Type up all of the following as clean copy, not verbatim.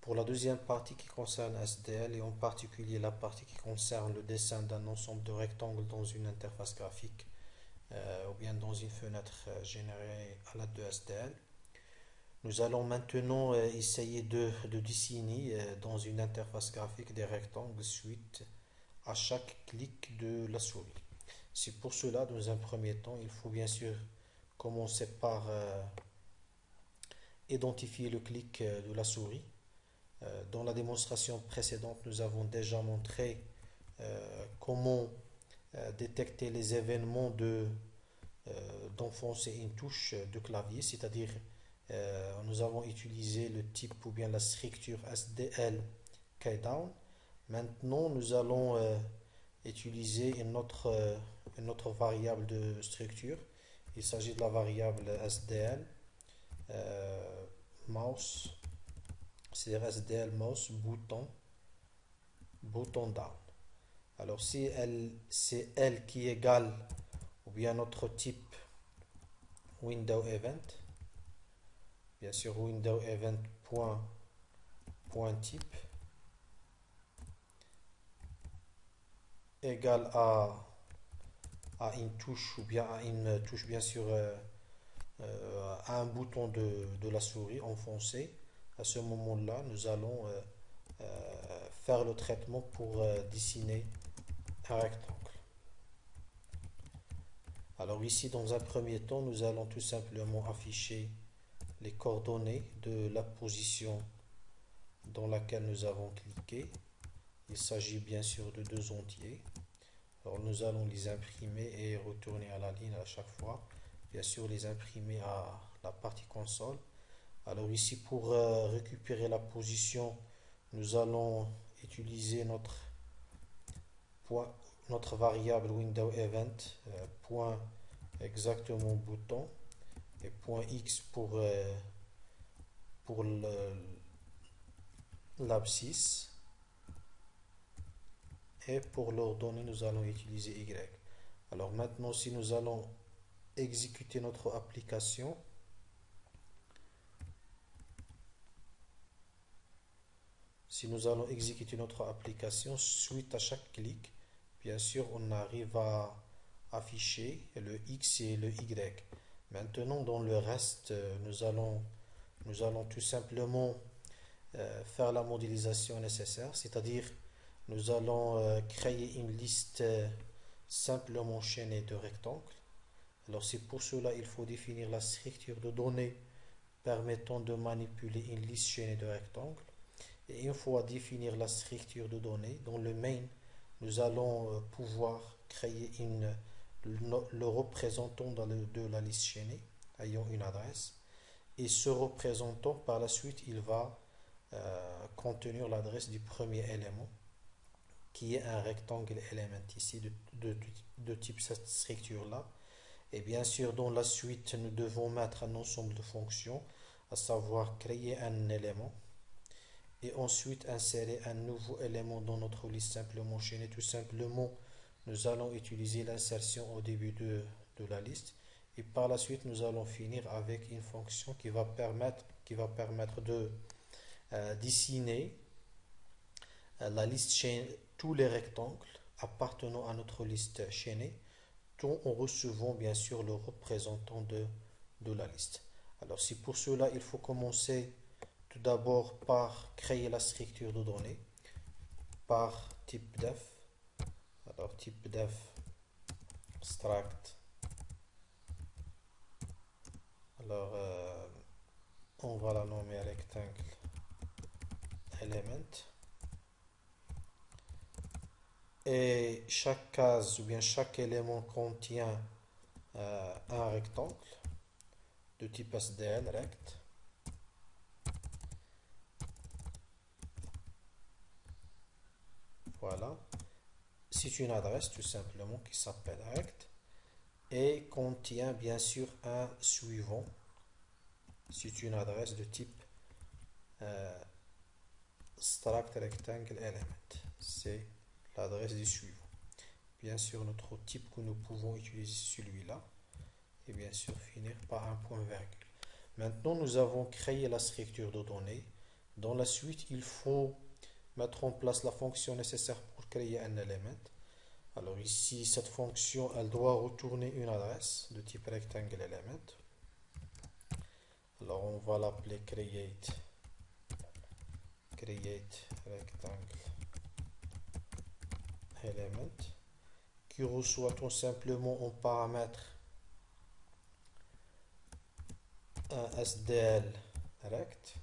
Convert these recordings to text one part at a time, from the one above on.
Pour la deuxième partie qui concerne SDL et en particulier la partie qui concerne le dessin d'un ensemble de rectangles dans une interface graphique ou bien dans une fenêtre générée à l'aide de SDL, nous allons maintenant essayer de dessiner dans une interface graphique des rectangles suite à chaque clic de la souris. C'est pour cela, dans un premier temps, il faut bien sûr commencer par identifier le clic de la souris. Dans la démonstration précédente, nous avons déjà montré comment détecter les événements d'enfoncer une touche de clavier, c'est-à-dire nous avons utilisé le type ou bien la structure SDL Keydown. Maintenant, nous allons utiliser une autre variable de structure. Il s'agit de la variable SDL mouse, c'est-à-dire SDL mouse bouton down. Alors si c'est elle qui égale ou bien notre type window event, bien sûr window event point type égale à une touche ou bien à une touche bien sûr à un bouton de la souris enfoncé. À ce moment-là, nous allons faire le traitement pour dessiner un rectangle. Alors ici, dans un premier temps, nous allons tout simplement afficher les coordonnées de la position dans laquelle nous avons cliqué. Il s'agit bien sûr de deux entiers. Alors nous allons les imprimer et retourner à la ligne à chaque fois. Bien sûr, les imprimer à la partie console. Alors ici, pour récupérer la position, nous allons utiliser notre variable window event point exactement bouton et point x pour l'abscisse, et pour l'ordonnée nous allons utiliser y. Alors maintenant, si nous allons exécuter notre application, suite à chaque clic, bien sûr, on arrive à afficher le X et le Y. Maintenant, dans le reste, nous allons tout simplement faire la modélisation nécessaire, c'est-à-dire nous allons créer une liste simplement chaînée de rectangles. Alors c'est pour cela il faut définir la structure de données permettant de manipuler une liste chaînée de rectangles. Et une fois définir la structure de données, dans le main, nous allons pouvoir créer le représentant de la liste chaînée ayant une adresse. Et ce représentant, par la suite, il va contenir l'adresse du premier élément, qui est un rectangle élément ici de type cette structure-là. Et bien sûr, dans la suite, nous devons mettre un ensemble de fonctions, à savoir créer un élément et ensuite insérer un nouveau élément dans notre liste simplement chaînée. Tout simplement, nous allons utiliser l'insertion au début de la liste et par la suite, nous allons finir avec une fonction qui va permettre de dessiner la liste chaînée, tous les rectangles appartenant à notre liste chaînée, tout en recevant bien sûr le représentant de la liste. Alors si pour cela, il faut commencer tout d'abord par créer la structure de données par type def. Alors type def struct. Alors on va la nommer rectangle element. Et chaque case ou bien chaque élément contient un rectangle de type SDL rect. Voilà. C'est une adresse tout simplement qui s'appelle rect et contient bien sûr un suivant. C'est une adresse de type struct rectangle element. C'est l'adresse du suivant. Bien sûr, notre type que nous pouvons utiliser celui-là et bien sûr finir par un point virgule. Maintenant, nous avons créé la structure de données. Dans la suite, il faut mettre en place la fonction nécessaire pour créer un élément. Alors ici, cette fonction, elle doit retourner une adresse de type rectangle element. Alors on va l'appeler create rectangle element, qui reçoit tout simplement en paramètre un SDL rect.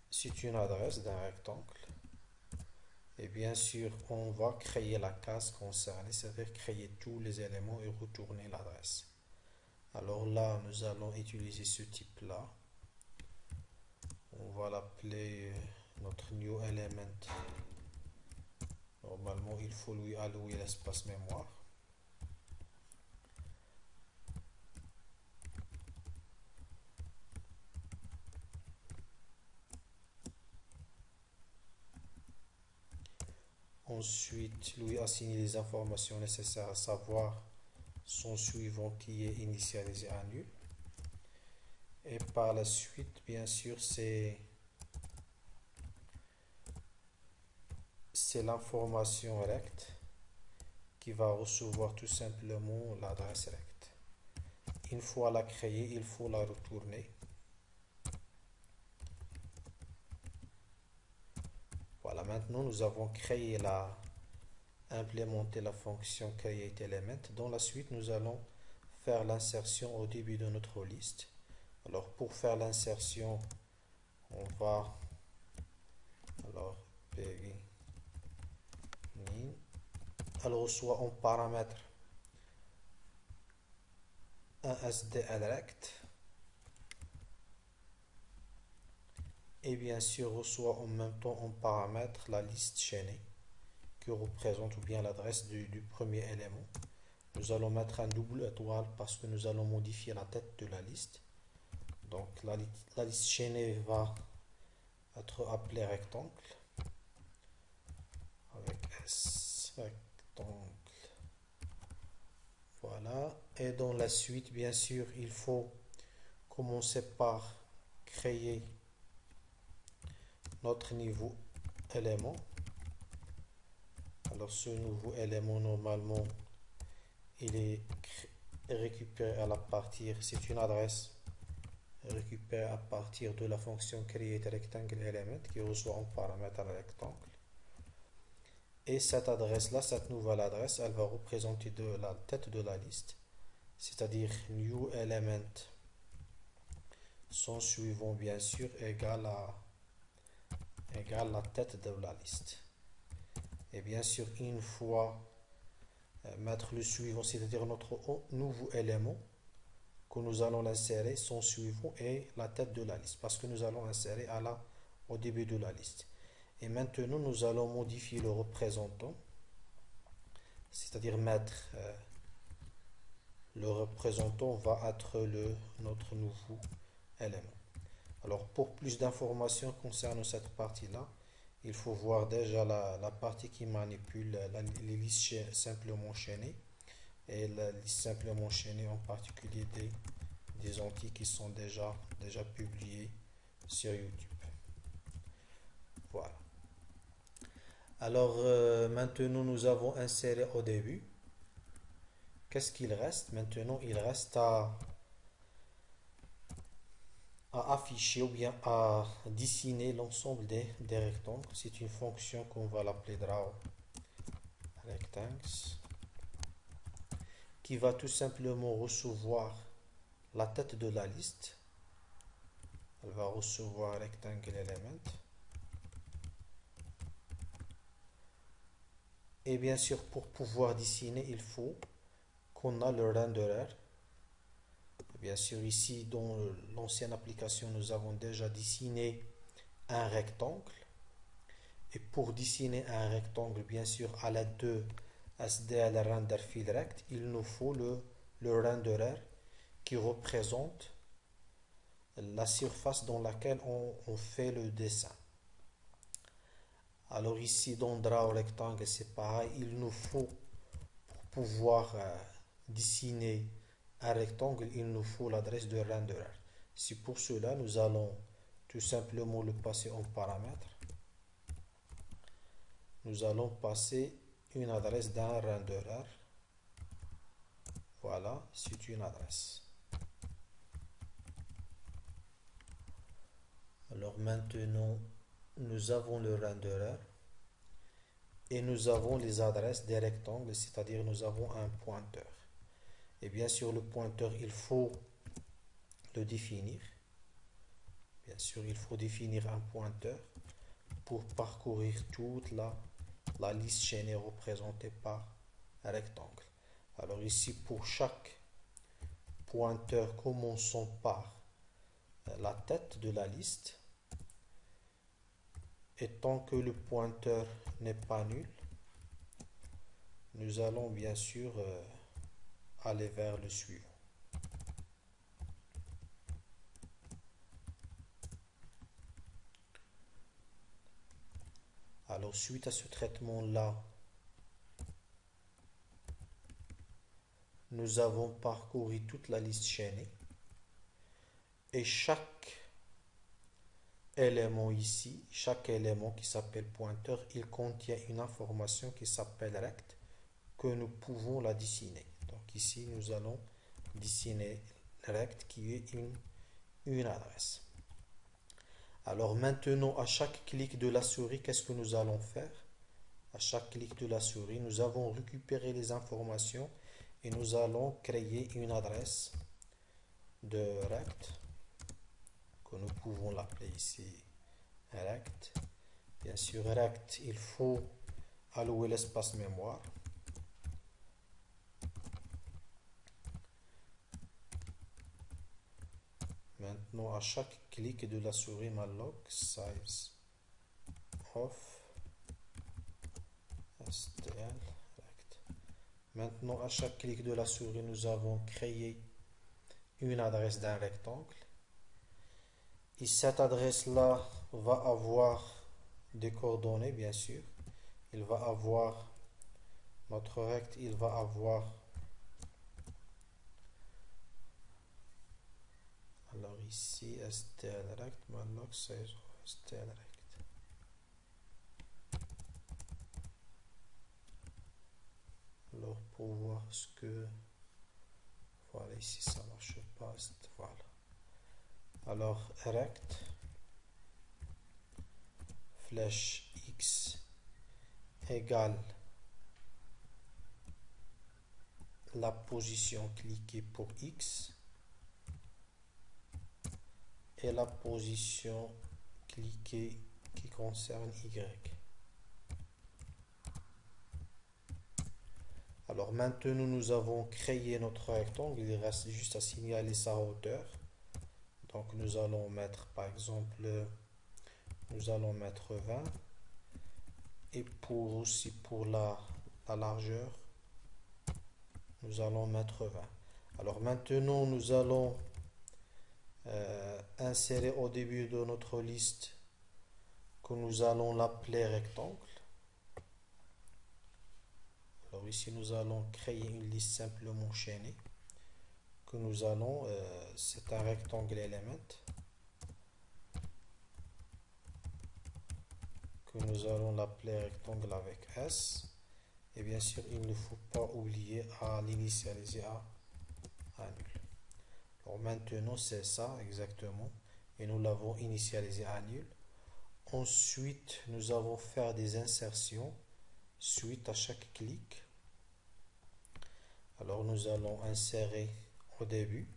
C'est une adresse d'un rectangle. Et bien sûr, on va créer la case concernée, c'est-à-dire créer tous les éléments et retourner l'adresse. Alors là, nous allons utiliser ce type-là. On va l'appeler notre new element. Normalement, il faut lui allouer l'espace mémoire. Ensuite, lui assigner les informations nécessaires, à savoir son suivant qui est initialisé à nul. Et par la suite, bien sûr, c'est l'information rect qui va recevoir tout simplement l'adresse rect. Une fois la créée, il faut la retourner. Voilà, maintenant nous avons implémenté la fonction createElement. Dans la suite, nous allons faire l'insertion au début de notre liste. Alors pour faire l'insertion, on va begin. Elle reçoit en paramètre un SDLRect et bien sûr reçoit en même temps en paramètre la liste chaînée qui représente ou bien l'adresse du premier élément. Nous allons mettre un double étoile parce que nous allons modifier la tête de la liste. Donc la liste chaînée va être appelée rectangle avec S rectangle. Voilà. Et dans la suite, bien sûr, il faut commencer par créer notre nouveau élément. Alors ce nouveau élément, normalement, il est récupéré à partir, c'est une adresse récupérée à partir de la fonction createRectangleElement qui reçoit en paramètre un rectangle. Et cette adresse-là, cette nouvelle adresse, elle va représenter la tête de la liste, c'est-à-dire new element, son suivant bien sûr, égale la tête de la liste. Et bien sûr, une fois mettre le suivant, c'est-à-dire notre nouveau élément que nous allons l'insérer, son suivant est la tête de la liste, parce que nous allons insérer au début de la liste. Et maintenant, nous allons modifier le représentant, c'est-à-dire mettre le représentant va être notre nouveau élément. Alors, pour plus d'informations concernant cette partie-là, il faut voir déjà la partie qui manipule les listes simplement chaînées et la liste simplement chaînée en particulier des outils qui sont déjà publiés sur YouTube. Voilà. Alors maintenant nous avons inséré au début. Qu'est-ce qu'il reste? Maintenant il reste à afficher ou bien à dessiner l'ensemble des rectangles. C'est une fonction qu'on va l'appeler draw rectangles qui va tout simplement recevoir la tête de la liste. Elle va recevoir rectangle element. Et bien sûr, pour pouvoir dessiner, il faut qu'on a le renderer. Bien sûr, ici, dans l'ancienne application, nous avons déjà dessiné un rectangle. Et pour dessiner un rectangle, bien sûr, à l'aide de SDL render field rect, il nous faut le renderer qui représente la surface dans laquelle on fait le dessin. Alors ici, dans Draw Rectangle, c'est pareil. Il nous faut, pour pouvoir dessiner un rectangle, il nous faut l'adresse de renderer. Si pour cela, nous allons tout simplement le passer en paramètre. Nous allons passer une adresse d'un renderer. Voilà, c'est une adresse. Alors maintenant, nous avons le renderer et nous avons les adresses des rectangles, c'est-à-dire nous avons un pointeur. Et bien sûr, le pointeur, il faut le définir. Bien sûr, il faut définir un pointeur pour parcourir toute la liste chaînée représentée par un rectangle. Alors ici, pour chaque pointeur, commençons par la tête de la liste. Et tant que le pointeur n'est pas nul, nous allons bien sûr aller vers le suivant. Alors, suite à ce traitement-là, nous avons parcouru toute la liste chaînée. Et chaque élément ici, chaque élément qui s'appelle pointeur, il contient une information qui s'appelle rect, que nous pouvons la dessiner. Donc ici, nous allons dessiner rect qui est une adresse. Alors maintenant, à chaque clic de la souris, qu'est-ce que nous allons faire? À chaque clic de la souris, nous avons récupéré les informations et nous allons créer une adresse de rect que nous pouvons l'appeler ici rect. Bien sûr, rect, il faut allouer l'espace mémoire. Maintenant, à chaque clic de la souris malloc size of stl rect. Maintenant, à chaque clic de la souris, nous avons créé une adresse d'un rectangle. Et cette adresse-là va avoir des coordonnées, bien sûr. Il va avoir notre rect, il va avoir. Alors ici, stl rect, malloc size of stl rect. Alors pour voir ce que. Voilà, ici ça marche pas. Voilà. Alors rect flèche x égale la position cliquée pour x et la position cliquée qui concerne y. Alors maintenant nous avons créé notre rectangle, il reste juste à signaler sa hauteur. Donc nous allons mettre par exemple, nous allons mettre 20 et aussi pour la largeur, nous allons mettre 20. Alors maintenant nous allons insérer au début de notre liste que nous allons l'appeler rectangle. Alors ici nous allons créer une liste simplement chaînée que nous allons, c'est un rectangle element que nous allons l'appeler rectangle avec S. Et bien sûr, il ne faut pas oublier à l'initialiser à nul. Alors maintenant, c'est ça exactement. Et nous l'avons initialisé à nul. Ensuite, nous allons faire des insertions suite à chaque clic. Alors nous allons insérer au début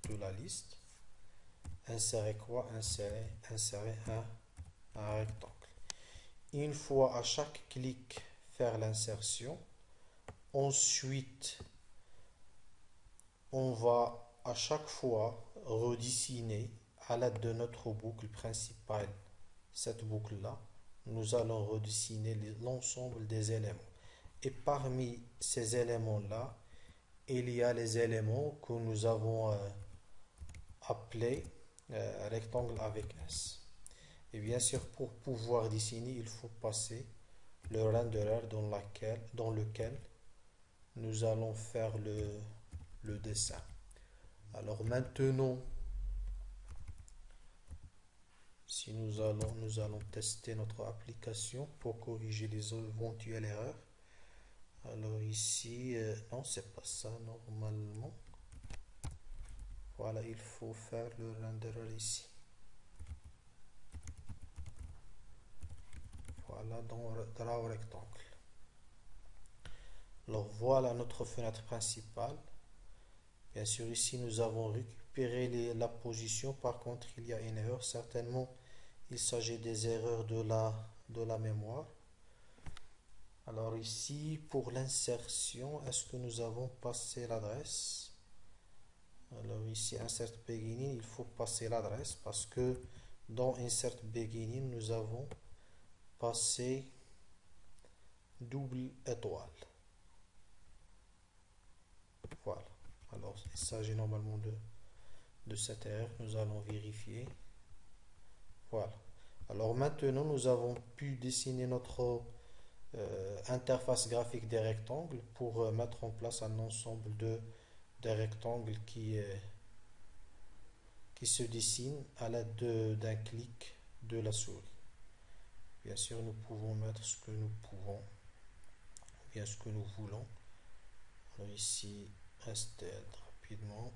de la liste. Insérer quoi? Insérer un rectangle. Une fois à chaque clic, faire l'insertion. Ensuite, on va à chaque fois redessiner à l'aide de notre boucle principale, cette boucle-là, nous allons redessiner l'ensemble des éléments. Et parmi ces éléments-là, il y a les éléments que nous avons appelés rectangle avec S. Et bien sûr, pour pouvoir dessiner, il faut passer le renderer dans lequel nous allons faire le dessin. Alors maintenant, Ici, nous allons tester notre application pour corriger les éventuelles erreurs. Alors ici, non, c'est pas ça normalement. Voilà, il faut faire le renderer ici. Voilà, dans Draw Rectangle. Alors voilà notre fenêtre principale. Bien sûr, ici, nous avons récupéré la position. Par contre, il y a une erreur. Certainement, il s'agit des erreurs de la mémoire. Alors ici, pour l'insertion, est-ce que nous avons passé l'adresse? Alors ici, insert beginning, il faut passer l'adresse parce que dans insert beginning, nous avons passé double étoile. Voilà. Alors, il s'agit normalement de cette erreur. Nous allons vérifier. Voilà. Alors maintenant, nous avons pu dessiner notre interface graphique des rectangles pour mettre en place un ensemble de rectangles qui se dessinent à l'aide d'un clic de la souris. Bien sûr, nous pouvons mettre ce que nous pouvons, bien ce que nous voulons. Alors ici, std rapidement.